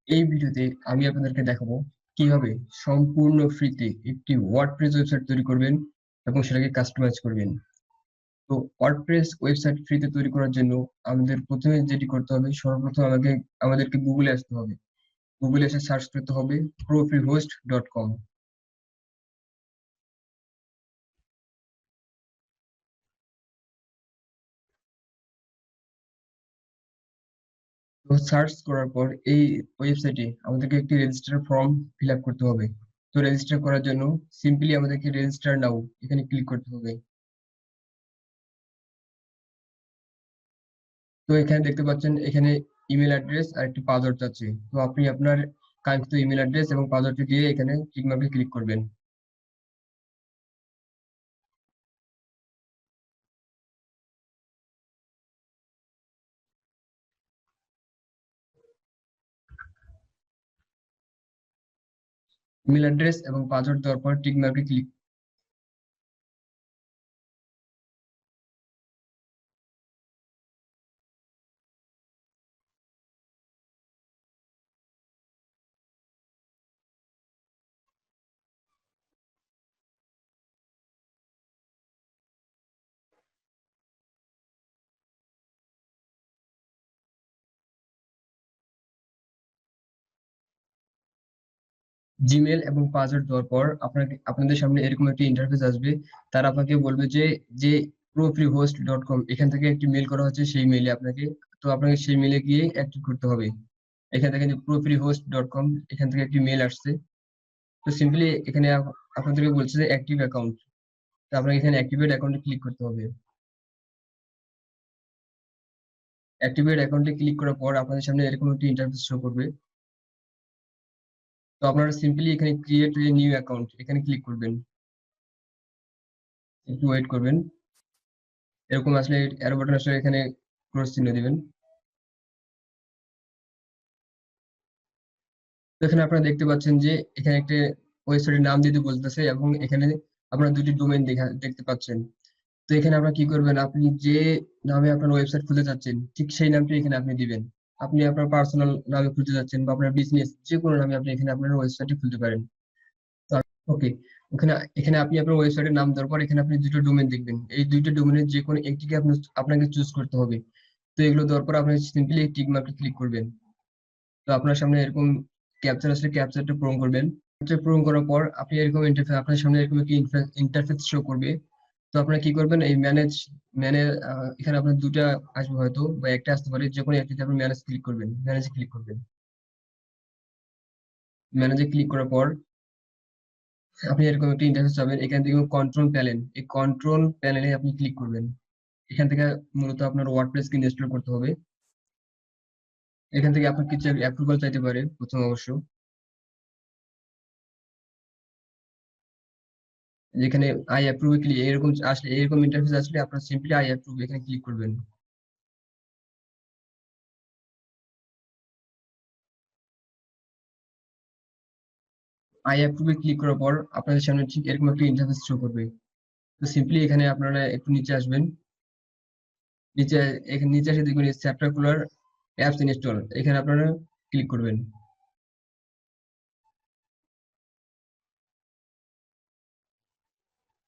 এই ভিডিওতে আমি আপনাদেরকে দেখাবো কিভাবে সম্পূর্ণ ফ্রিতে একটি ওয়ার্ডপ্রেস ওয়েবসাইট তৈরি করবেন এবং সেটাকে কাস্টমাইজ করবেন। তো ওয়ার্ডপ্রেস ওয়েবসাইট ফ্রিতে তৈরি করার জন্য আমাদের প্রথমে যেটি করতে হবে, সর্বপ্রথম আমাদেরকে গুগলে আসতে হবে। গুগলে এসে সার্চ করতে হবে profreehost.com। তো সার্চ করার পর এই ওয়েবসাইটে আমাদেরকে একটি রেজিস্টার ফর্ম ফিল আপ করতে হবে। তো রেজিস্টার করার জন্য সিম্পলি আমাদেরকে রেজিস্টার নাও এখানে ক্লিক করতে হবে। তো এখানে দেখতে পাচ্ছেন, এখানে ইমেল অ্যাড্রেস আর একটি পাসওয়ার্ড আছে। তো আপনি আপনার কাঙ্ক্ষিত ইমেল অ্যাড্রেস এবং পাসওয়ার্ডটি দিয়ে এখানে টিক মার্কে ক্লিক করবেন। ইমেল অ্যাড্রেস এবং পাসওয়ার্ড দেওয়ার পর টিক মার্কে ক্লিক। জিমেল এবং পাসওয়ার্ড দেওয়ার পর আপনাদের সামনে এরকম একটি ইন্টারফেস আসবে। তারা আপনাকে বলবে যে যে profreehost.com এখান থেকে একটি মেল করা হচ্ছে, সেই মেইলে আপনাকে, তো আপনাকে সেই মেইলে গিয়ে অ্যাক্টিভ করতে হবে। এখানে দেখেন যে profreehost.com, এখান থেকে একটি মেল আসছে। তো সিম্পলি এখানে আপনাদেরকে বলছে যে অ্যাক্টিভ অ্যাকাউন্ট। তো আপনাকে এখানে অ্যাক্টিভেট অ্যাকাউন্টে ক্লিক করতে হবে। অ্যাক্টিভেট অ্যাকাউন্টে ক্লিক করার পর আপনাদের সামনে এরকম একটি ইন্টারফেস শো করবে। তো আপনারা সিম্পলি এখানে ক্রিয়েট এ নিউ অ্যাকাউন্ট এখানে ক্লিক করবেন। একটু ওয়েট করবেন। এরকম আসলে অ্যারো বাটন আসলে এখানে ক্রস চিহ্ন দিবেন। তো এখানে আপনারা দেখতে পাচ্ছেন যে এখানে একটা ওয়েবসাইটের নাম দিতে বলতেছে এবং এখানে আপনারা দুটি ডোমেইন দেখতে পাচ্ছেন। তো এখানে আপনারা কি করবেন, আপনি যে নামে আপনার ওয়েবসাইট খুলতে চাচ্ছেন ঠিক সেই নামটি এখানে আপনি দিবেন। আপনি আপনার পার্সোনাল নামে খুলতে যাচ্ছেন বা আপনার বিজনেস যে কোনো নামে আপনি এখানে আপনার ওয়েবসাইটটি খুলতে পারেন। ওকে, ওখানে এখানে আপনি আপনার ওয়েবসাইটের নাম দেওয়ার পর এখানে আপনি দুটো ডোমেইন দেখবেন। এই দুইটা ডোমেইনের যে কোনো একটিকে আপনাকে চুজ করতে হবে। তো এগুলো দেওয়ার পর আপনি সিম্পলি এই টিক মার্কে ক্লিক করবেন। তো আপনার সামনে এরকম ক্যাপচার আসলে ক্যাপচারটা পূরণ করবেন। ক্যাপচার পূরণ করার পর আপনি এরকম ইন্টারফেস, আপনার সামনে এরকম একটি ইন্টারফেস শো করবে। তো আপনারা কি করবেন, এই ম্যানেজ এখানে আপনার দুটা আসবে হয়তো বা একটা আসতে পারে, যে কোনো একটিতে আপনি ম্যানেজে ক্লিক করবেন। ম্যানেজে ক্লিক করার পর আপনি এরকম একটা ইন্টারফেস পাবেন। এখান থেকে কন্ট্রোল প্যানেল, এই কন্ট্রোল প্যানেলে আপনি ক্লিক করবেন। এখান থেকে মূলত আপনার ওয়ার্ডপ্রেসকে ইনস্টল করতে হবে। এখান থেকে আপনার কিছু অ্যাপ্রুভাল চাইতে পারে প্রথম অবশ্য। যেখানে আই অ্যাপ্রুভ ক্লিক, এরকম আসলে এরকম ইন্টারফেস আসলে আপনার সিম্পলি আই অ্যাপ্রুভ এখানে ক্লিক করবেন। আই অ্যাপ্রুভে ক্লিক করার পর আপনাদের সামনে ঠিক এরকম একটা ইন্টারফেস শো করবে। তো সিম্পলি এখানে আপনারা একটু নিচে আসবেন। নিচে এখানে নিচে এসে দেখবেন চ্যাপ্টার খোলার অ্যাপস ইনস্টল, এখানে আপনারা ক্লিক করবেন।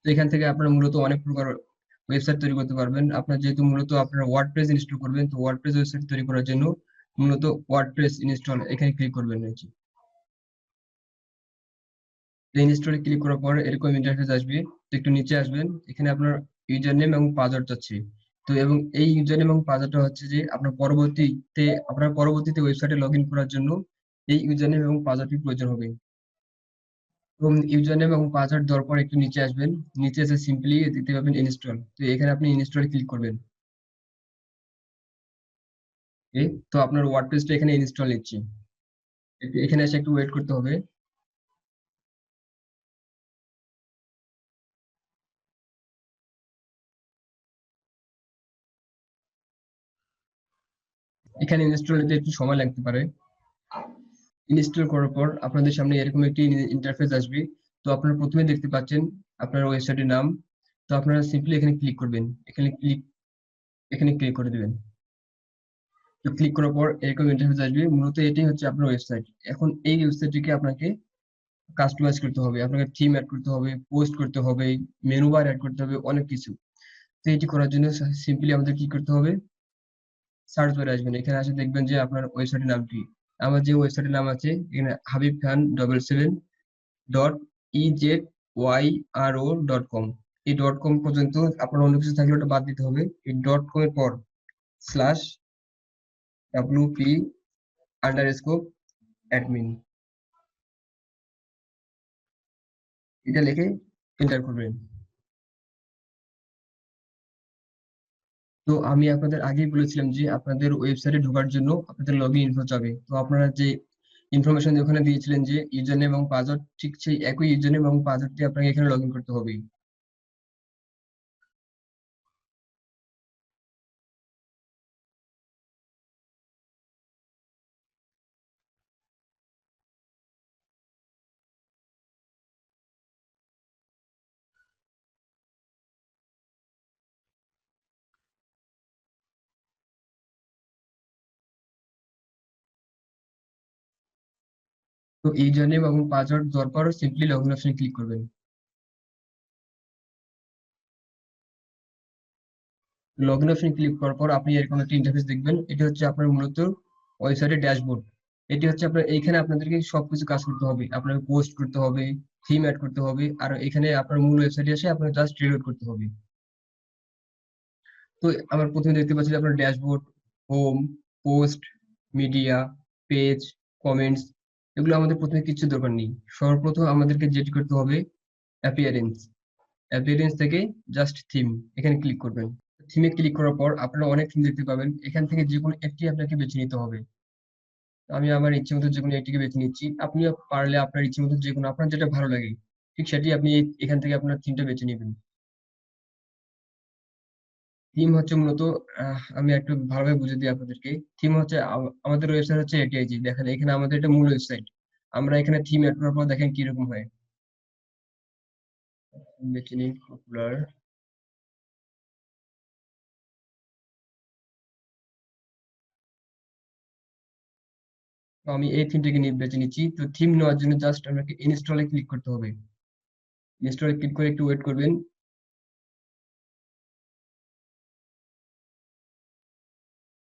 তো এখান থেকে আপনারা মূলত অনেক প্রকার ওয়েবসাইট তৈরি করতে পারবেন। আপনার যেহেতু মূলত আপনারা ওয়ার্ডপ্রেস ইনস্টল করবেন, তো ওয়ার্ডপ্রেস ওয়েবসাইট তৈরি করার জন্য মূলত ওয়ার্ডপ্রেস ইনস্টল এখানে ক্লিক করবেন। ইনস্টলে ক্লিক করার পর এরকম ইন্টারফেস আসবে। তো একটু নিচে আসবেন, এখানে আপনার ইউজার নেম এবং পাসওয়ার্ড চাচ্ছে। তো এবং এই ইউজার নেম এবং পাসওয়ার্ডটা হচ্ছে যে আপনার পরবর্তীতে ওয়েবসাইটে লগ ইন করার জন্য এই ইউজার নেম এবং পাসওয়ার্ডটি প্রয়োজন হবে। এবং ইউজার নেম এবং পাসওয়ার্ড দেওয়ার পর একটু নিচে আসবেন। নিচে এসে সিম্পলি দিতে পারবেন ইনস্টল। তো এখানে আপনি ইনস্টলে ক্লিক করবেন। Okay? তো আপনার ওয়ার্ডপ্রেসটা এখানে ইনস্টল নিচ্ছে। এখানে এসে একটু ওয়েট করতে হবে। এখানে ইনস্টল নিতে একটু সময় লাগতে পারে। ইনস্টল করার পর আপনাদের সামনে এরকম একটি ইন্টারফেস আসবে। তো আপনারা প্রথমে দেখতে পাচ্ছেন আপনার ওয়েবসাইটের নাম। তো আপনারা সিম্পলি এখানে ক্লিক করবেন। এখানে ক্লিক করে দিবেন। তো ক্লিক করার পর এরকম ইন্টারফেস আসবে। মূলত এটাই হচ্ছে আপনার ওয়েবসাইট। এখন এই ওয়েবসাইটটিকে আপনাকে কাস্টমাইজ করতে হবে, আপনাকে থিম অ্যাড করতে হবে, পোস্ট করতে হবে, মেনু বার অ্যাড করতে হবে, অনেক কিছু। তো এটি করার জন্য সিম্পলি আমাদের কি করতে হবে, সার্চ বারে আসবেন, এখানে আসে দেখবেন যে আপনার ওয়েবসাইটের নাম কি। আমার যে ওয়েবসাইটের নাম আছে এখানে হাবিব খান 77.EZYRO.com, এই .com পর্যন্ত আপনার অন্য কিছু থাকলে ওটা বাদ দিতে হবে। এই .com এর পর স্ল্যাশ WP_admin এটা লিখে এন্টার করবেন। তো আমি আপনাদের আগেই বলেছিলাম যে আপনাদের ওয়েবসাইটে ঢোকার জন্য আপনাদের লগইন ইনফো চাবে। তো আপনারা যে ইনফরমেশন ওখানে দিয়েছিলেন যে ইউজার নেম এবং পাসওয়ার্ড, ঠিক সেই একই ইউজার নেম এবং পাসওয়ার্ড দিয়ে আপনাকে এখানে লগইন করতে হবে। তো ইউজার নেম এবং পাসওয়ার্ড দেওয়ার পর সিম্পলি লগইন অপশনে ক্লিক করবেন। লগইন অপশনে ক্লিক করার পর আপনি এরকম একটা ইন্টারফেস দেখবেন। এটি হচ্ছে আপনার মূলত ওয়েবসাইটের ড্যাশবোর্ড। এটি হচ্ছে আপনার, এইখানে আপনাদেরকে সবকিছু কাজ করতে হবে, আপনাকে পোস্ট করতে হবে, থিম অ্যাড করতে হবে, আর এখানে আপনার মূল ওয়েবসাইটে এসে আপনাকে জাস্ট রিলোড করতে হবে। তো আমার প্রথমে দেখতে পাচ্ছি যে আপনার dashboard, home, post, media, page, comments, এগুলো আমাদের প্রথমে কিছু দরকার নেই। সর্বপ্রথম আমাদেরকে যেটি করতে হবে অ্যাপিয়ারেন্স। অ্যাপিয়ারেন্স থেকে জাস্ট থিম, এখানে ক্লিক করবেন। থিমে ক্লিক করার পর আপনারা অনেক থিম দেখতে পাবেন, এখান থেকে যে কোনো একটি আপনাকে বেছে নিতে হবে। আমি আমার ইচ্ছে মতো যে কোনো একটিকে বেছে নিচ্ছি, আপনি পারলে আপনার ইচ্ছে মতো যে কোনো, আপনার যেটা ভালো লাগে ঠিক সেটি আপনি এখান থেকে আপনার থিমটা বেছে নেবেন। থিম হচ্ছে মূলত আমি একটু ভালোভাবে বুঝে দিই আপনাদেরকে। থিম হচ্ছে আমাদের ওয়েবসাইট হচ্ছে এটিআইজি, দেখেন এখানে আমাদের এটা মূল ওয়েবসাইট। আমরা এখানে থিম অ্যাড করার পর দেখেন কিরকম হয়। বেছে নিই পপুলার। তো আমি এই থিমটাকে নিয়ে বেছে নিচ্ছি। তো থিম নেওয়ার জন্য জাস্ট আপনাকে ইনস্টলে ক্লিক করতে হবে। ইনস্টলে ক্লিক করে একটু ওয়েট করবেন।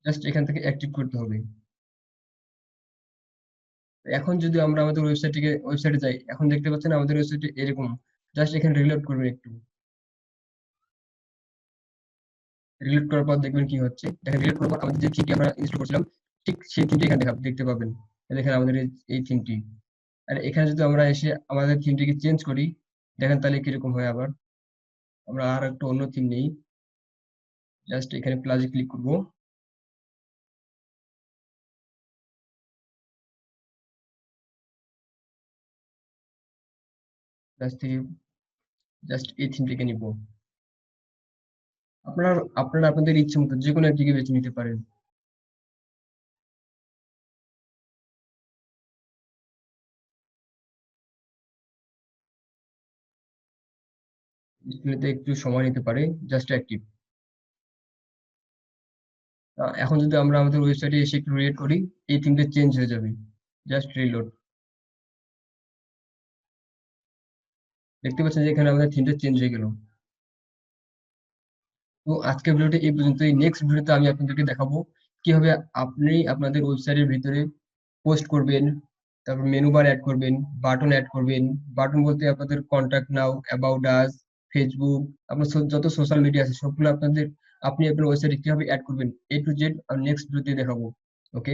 জাস্ট এখান থেকে অ্যাক্টিভ করতে হবে। এখন যদি আমরা আমাদের ওয়েবসাইটে যাই, এখন দেখতে পাচ্ছেন আমাদের ওয়েবসাইটে এরকম। জাস্ট এখানে রিলোড করবেন একটু। রিলোড করার পর দেখবেন কি হচ্ছে। দেখেন রিলোড করার পর আমাদের যে থিমটি আমরা ইনস্টল করছিলাম ঠিক সেই থিমটি এখানে দেখতে পাবেন। দেখেন আমাদের এই থিমটি। আর এখানে যদি আমরা এসে আমাদের থিমটিকে চেঞ্জ করি, দেখেন তাহলে কিরকম হয়। আবার আমরা আর একটা অন্য থিম নেই, জাস্ট এখানে প্লাসে ক্লিক করব। প্লাস থেকে জাস্ট এই থিমটিকে নিব। আপনারা আপনারা আপনাদের ইচ্ছে মতো যে কোনো একটিকে বেছে নিতে পারেন। ডিসপ্লেতে একটু সময় নিতে পারে, জাস্ট অ্যাক্টিভ। এখন যদি আমরা আমাদের ওয়েবসাইটে এসে একটু রিলোড করি, এই থিমটা চেঞ্জ হয়ে যাবে। Just reload. দেখতে পাচ্ছেন যে এখানে আমাদের থিমটা চেঞ্জ হয়ে গেল। তো আজকের ভিডিওটা এই পর্যন্তই। নেক্সট ভিডিওতে আমি আপনাদেরকে দেখাবো কিভাবে আপনি আপনাদের ওয়েবসাইটের ভিতরে পোস্ট করবেন, তারপর মেনু বার অ্যাড করবেন, বাটন অ্যাড করবেন। বাটন বলতে আপনাদের contact now, about us, Facebook, আপনার যত সোশ্যাল মিডিয়া আছে সবগুলো আপনি আপনার ওয়েবসাইটে কিভাবে অ্যাড করবেন A to Z নেক্সট ভিডিওতে দেখাবো। ওকে।